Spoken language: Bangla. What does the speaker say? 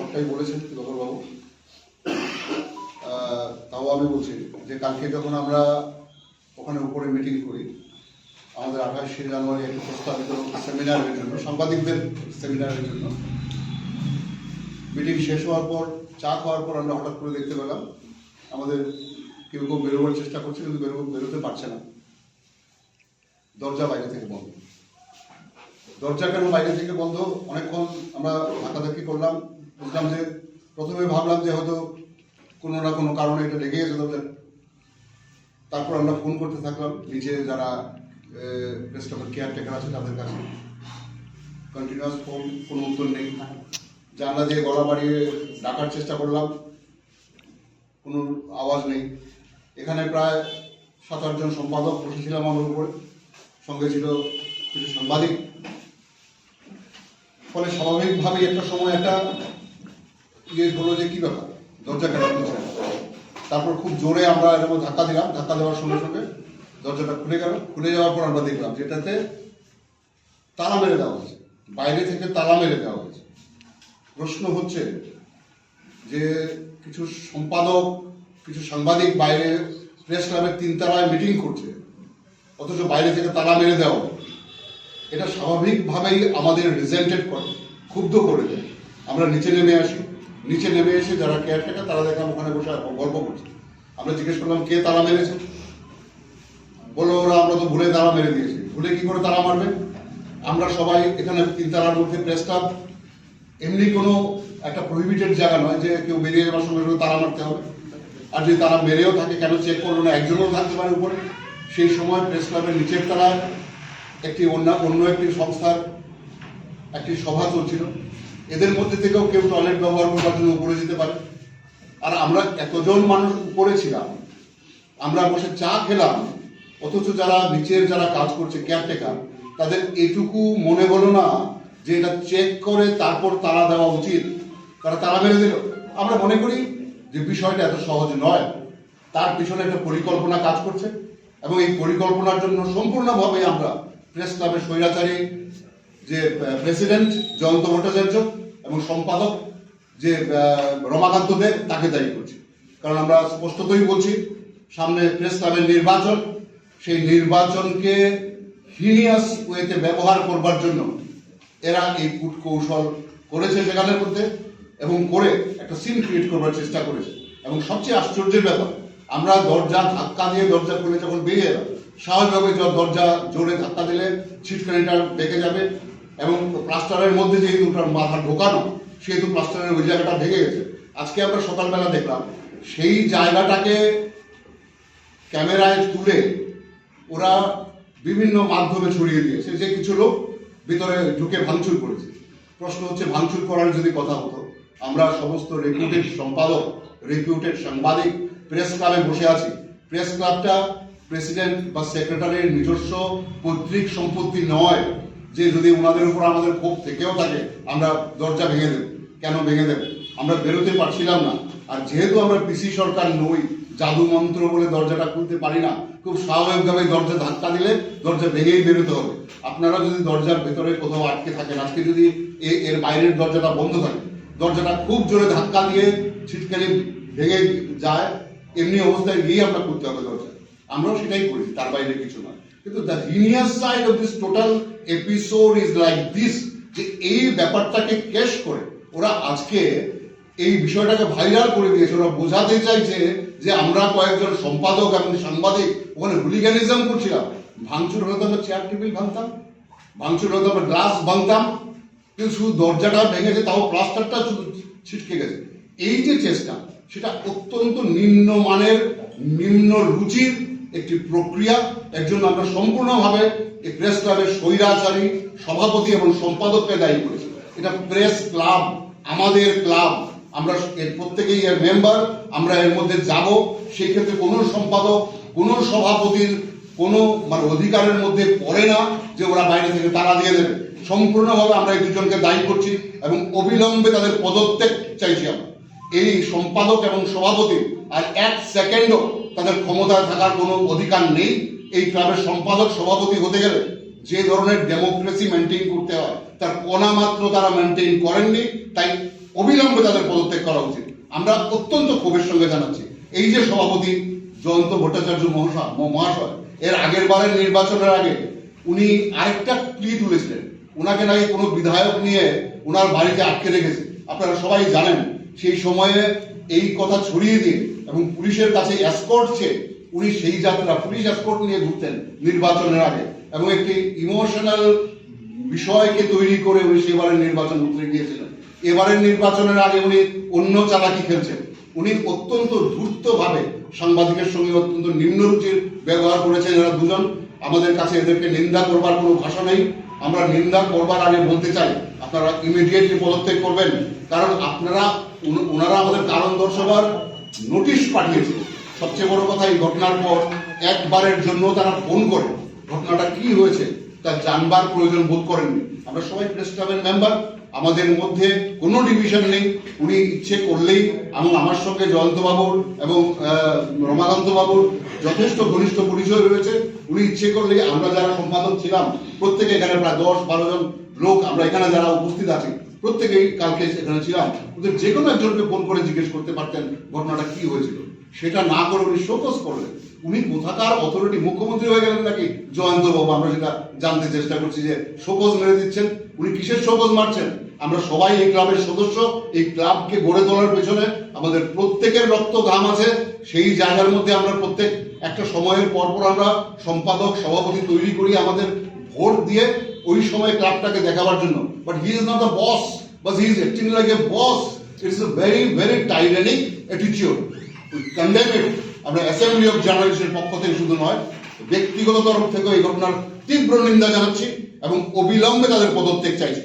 সবটাই বলেছেন বাবু। তাও আমি বলছি যে কালকে যখন আমরা ওখানে উপরে মিটিং করি, আমাদের 28শে জানুয়ারি একটি প্রস্তাবিত সেমিনারের জন্য, সাংবাদিকদের সেমিনারের জন্য, মিটিং শেষ হওয়ার পর চা খাওয়ার পর আমরা হঠাৎ করে দেখতে পেলাম আমাদের কেউ কেউ বেরোবার চেষ্টা করছে, কিন্তু বেরোতে পারছে না। দরজা বাইরে থেকে বন্ধ। দরজা কেন বাইরে থেকে বন্ধ? অনেকক্ষণ আমরা ধাক্কাধাক্কি করলাম, বুঝলাম যে প্রথমে ভাবলাম যে হয়তো কোনো না কোনো কারণে এটা লেগে গেছে দরজা। তারপর আমরা ফোন করতে থাকলাম নিচে যারা প্রেস ক্লাবের কেয়ারটেকার আছে তাদের কাছে, কন্টিনিউয়াস ফোন, কোনো উত্তর নেই। জানলা দিয়ে গলা বাড়িয়ে ডাকার চেষ্টা করলাম, কোনো আওয়াজ নেই। এখানে প্রায় 7-8 জন সম্পাদক বসেছিলাম আমার উপরে, সঙ্গে ছিল কিছু সাংবাদিক। ফলে স্বাভাবিকভাবেই একটা সময় একটা হলো যে কি ব্যাপার, দরজা কেন খুলছে না। তারপর খুব জোরে আমরা এরকম ধাক্কা দিলাম, ধাক্কা দেওয়ার সঙ্গে সঙ্গে দরজাটা খুলে গেল। খুলে যাওয়ার পর আমরা দেখলাম যেটাতে তালা মেরে দেওয়া হয়েছে, বাইরে থেকে তালা মেরে দেওয়া হয়েছে। প্রশ্ন হচ্ছে যে কিছু সম্পাদক, কিছু সাংবাদিক বাইরে প্রেস ক্লাবের 3 তলায় মিটিং করছে, অথচ বাইরে থেকে তালা মেরে দেওয়া হবে। এটা স্বাভাবিকভাবেই আমাদের রিজেন্টেড করে, ক্ষুব্ধ করে দেয়। আমরা নিচে নেমে আসি, নিচে নেমে এসে যারা কেয়ারটেকার তারা দেখলাম ওখানে বসে গল্প করছে। আমরা জিজ্ঞেস করলাম কে তালা মেরেছে, বললো ওরা আমরা তো ভুলে তালা মেরে দিয়েছি। ভুলে কি করে তালা মারবে? আমরা সবাই এখানে 3 তলার মধ্যে প্রেস ক্লাব এমনি কোনো একটা প্রহিবিটেড জায়গা নয় যে কেউ বেরিয়ে যাওয়ার সঙ্গে সঙ্গে তালা মারতে হবে। আর যদি তারা মেরেও থাকে কেন চেক করলো না? একজনও থাকতে পারে উপরে। সেই সময় প্রেস ক্লাবের নিচের তলায় একটি অন্য একটি সংস্থার একটি সভা চলছিল। এদের মধ্যে থেকেও কেউ টয়লেট ব্যবহার করবার জন্য উপরে যেতে পারে। আর আমরা এতজন মানুষ উপরে ছিলাম, আমরা বসে চা খেলাম, অথচ যারা নিচের যারা কাজ করছে কেয়ারটেকার, তাদের এটুকু মনে হলো না যে এটা চেক করে তারপর তালা দেওয়া উচিত। তারা তালা মেরে দিল। আমরা মনে করি যে বিষয়টা এত সহজ নয়, তার পিছনে একটা পরিকল্পনা কাজ করছে, এবং এই পরিকল্পনার জন্য সম্পূর্ণভাবে আমরা প্রেস ক্লাবের স্বৈরাচারী যে প্রেসিডেন্ট জয়ন্ত ভট্টাচার্য এবং সম্পাদক যে রমাকান্ত দেব তাকে দায়ী করছি। কারণ আমরা স্পষ্টতই বলছি সামনে প্রেস ক্লাবের নির্বাচন, সেই নির্বাচনকে হিনিয়াস ওয়েতে ব্যবহার করবার জন্য এরা এই কূটকৌশল করেছে সেখানের মধ্যে, এবং করে একটা সিন ক্রিয়েট করবার চেষ্টা করেছে। এবং সবচেয়ে আশ্চর্যের ব্যাপার, আমরা দরজা ধাক্কা দিয়ে দরজা খুলে যখন বেরিয়ে এলাম, স্বাভাবিকভাবে দরজা জোরে ধাক্কা দিলে ছিটকানিটা ভেঙে যাবে, এবং প্লাস্টারের মধ্যে যেহেতু মাথা ঢোকানো, সেহেতু প্লাস্টারের ওই জায়গাটা ভেঙে গেছে। আজকে আমরা সকালবেলা দেখলাম সেই জায়গাটাকে ক্যামেরায় তুলে ওরা বিভিন্ন মাধ্যমে ছড়িয়ে দিয়েছে যে কিছু লোক ভিতরে ঢুকে ভাঙচুর করেছে। প্রশ্ন হচ্ছে, ভাঙচুর করার যদি কথা হতো, আমরা সমস্ত রেপুটেড সম্পাদক, রেপুটেড সাংবাদিক প্রেস ক্লাবে বসে আছি। প্রেস ক্লাবটা প্রেসিডেন্ট বা সেক্রেটারির নিজস্ব পৈতৃক সম্পত্তি নয় যে যদি ওনাদের উপর আমাদের ক্ষোভ থেকেও থাকে আমরা দরজা ভেঙে দেব। কেন ভেঙে দেব? আমরা বেরোতে পারছিলাম না। আর যেহেতু আমরা পিসি সরকার নই, জাদু মন্ত্র বলে দরজাটা খুলতে পারি না, খুব স্বাভাবিকভাবে দরজা ধাক্কা দিলে দরজা ভেঙেই বেরোতে হবে। আপনারা যদি দরজার ভেতরে কোথাও আটকে থাকেন, আজকে যদি এর বাইরের দরজাটা বন্ধ থাকে, দরজাটা খুব জোরে ধাক্কা দিয়ে ছিটকানি ভেঙে যায়, এমনি অবস্থায় গিয়ে আমরা করতে হবে দরজা। আমরাও সেটাই করেছি, তার বাইরে কিছু না। কিন্তু the heinous side of this total episode is like this, যে এই ব্যাপারটাকে ক্যাশ করে ওরা আজকে এই বিষয়টাকে ভাইরাল করে দিয়েছে। ওরা বোঝাতে চাইছে যে আমরা কয়েকজন সম্পাদক এবং সাংবাদিক ওখানে হুলিগানিজম করছিলাম। ভাঙচুর হলে তো আমরা চেয়ার টেবিল ভাঙতাম, ভাঙচুর হলে আমরা গ্লাস ভাঙতাম, কিন্তু শুধু দরজাটা ভেঙেছে, তাও প্লাস্টারটা ছিটকে গেছে। এই যে চেষ্টা, সেটা অত্যন্ত নিম্নমানের, নিম্ন রুচির একটি প্রক্রিয়া। এর জন্য আমরা সম্পূর্ণভাবে এই প্রেস ক্লাবের স্বৈরাচারী সভাপতি এবং সম্পাদককে দায়ী করেছি। এটা প্রেস ক্লাব, আমাদের ক্লাব, আমরা এর প্রত্যেকেই এর মেম্বার, আমরা এর মধ্যে যাব। সেই ক্ষেত্রে কোনো সম্পাদক, কোনো সভাপতির কোনো অধিকারের মধ্যে পড়ে না যে ওরা বাইরে থেকে তালা দিয়ে দেবে। সম্পূর্ণভাবে আমরা এই দুজনকে দায়ী করছি এবং অবিলম্বে তাদের পদত্যাগ চাইছি। আমরা এই সম্পাদক এবং সভাপতি আর 1 সেকেন্ডও তাদের ক্ষমতায় থাকার কোনো অধিকার নেই। এই ক্লাবের সম্পাদক সভাপতি হতে গেলে যে ধরনের ডেমোক্রেসি মেনটেন করতে হয়, তার কণা মাত্র তারা মেনটেন করেননি। তাই অবিলম্বে তাদের পদত্যাগ করা উচিত। আমরা অত্যন্ত ক্ষোভের সঙ্গে জানাচ্ছি এই যে সভাপতি জয়ন্ত ভট্টাচার্য মহাশয় এর আগের বারের নির্বাচনের আগে উনি আরেকটা প্লি তুলেছিলেন, ওনাকে নাকি কোনো বিধায়ক নিয়ে ওনার বাড়িতে আটকে রেখেছে। আপনারা সবাই জানেন সেই সময়ে এই কথা ছড়িয়ে দিয়ে এবং পুলিশের কাছে এসকর্ট চেয়ে উনি সেই যাত্রা পুলিশ এসকর্ট নিয়ে ঘুরতেন নির্বাচনের আগে, এবং একটি ইমোশনাল বিষয়কে তৈরি করে উনি সেবারের নির্বাচন উতরে গিয়েছিলেন। এবারের নির্বাচনের আগে উনি অন্য চালাকি খেলছেন। উনি অত্যন্ত ধূর্তভাবে সাংবাদিকের সঙ্গে অত্যন্ত নিম্নরুচির ব্যবহার করেছেন। এরা দুজন, আমাদের কাছে এদেরকে নিন্দা করবার কোনো ভাষা নেই। আমরা নিন্দা করবার আগে বলতে চাই আপনারা ইমিডিয়েটলি পদত্যাগ করবেন, কারণ ওনারা আমাদের কারণ দর্শাবার নোটিশ পাঠিয়েছে। সবচেয়ে বড় কথা, এই ঘটনার পর একবারের জন্য তারা ফোন করে ঘটনাটা কি হয়েছে তা জানবার প্রয়োজন বোধ করেননি। আমরা সবাই প্রেস ক্লাবের মেম্বার, আমাদের মধ্যে কোনো ডিভিশন নেই। উনি ইচ্ছে করলেই, এবং আমার সঙ্গে জয়ন্ত বাবুর এবং রমাকান্ত বাবুর যথেষ্ট ঘনিষ্ঠ পরিচয় রয়েছে, উনি ইচ্ছে করলেই, আমরা যারা সম্পাদক ছিলাম প্রত্যেকে এখানে প্রায় 10-12 জন লোক আমরা এখানে যারা উপস্থিত আছি প্রত্যেকেই কালকে এখানে ছিলাম, ওদের যে কোনো একজনকে ফোন করে জিজ্ঞেস করতে পারতেন ঘটনাটা কি হয়েছিল। সেটা না করে উনি শোকজ করলেন। উনি কোথাকার অথরিটি, মুখ্যমন্ত্রী হয়ে গেলেন নাকি জয়ন্ত বাবু? আমরা সেটা জানতে চেষ্টা করছি যে শোকজ মেরে দিচ্ছেন। উনি কিসের শোকজ মারছেন? আমরা সবাই এই ক্লাবের সদস্য, এই ক্লাবকে গড়ে তোলার পেছনে আমাদের প্রত্যেকের রক্ত ঘাম আছে। সেই জায়গার মধ্যে আমরা প্রত্যেক একটা সময়ের পর আমরা সম্পাদক সভাপতি তৈরি করি আমাদের ভোট দিয়ে ওই সময় ক্লাবটাকে দেখাবার জন্য। But he is not the boss, but he is acting like a boss. It's a very very tyrannic attitude. We condemn it. আমরা অ্যাসেম্বলি অফ জার্নালিস্টের পক্ষ থেকে শুধু নয়, ব্যক্তিগত তরফ থেকে এই ঘটনার তীব্র নিন্দা জানাচ্ছি এবং অবিলম্বে তাদের পদত্যাগ চাইছি।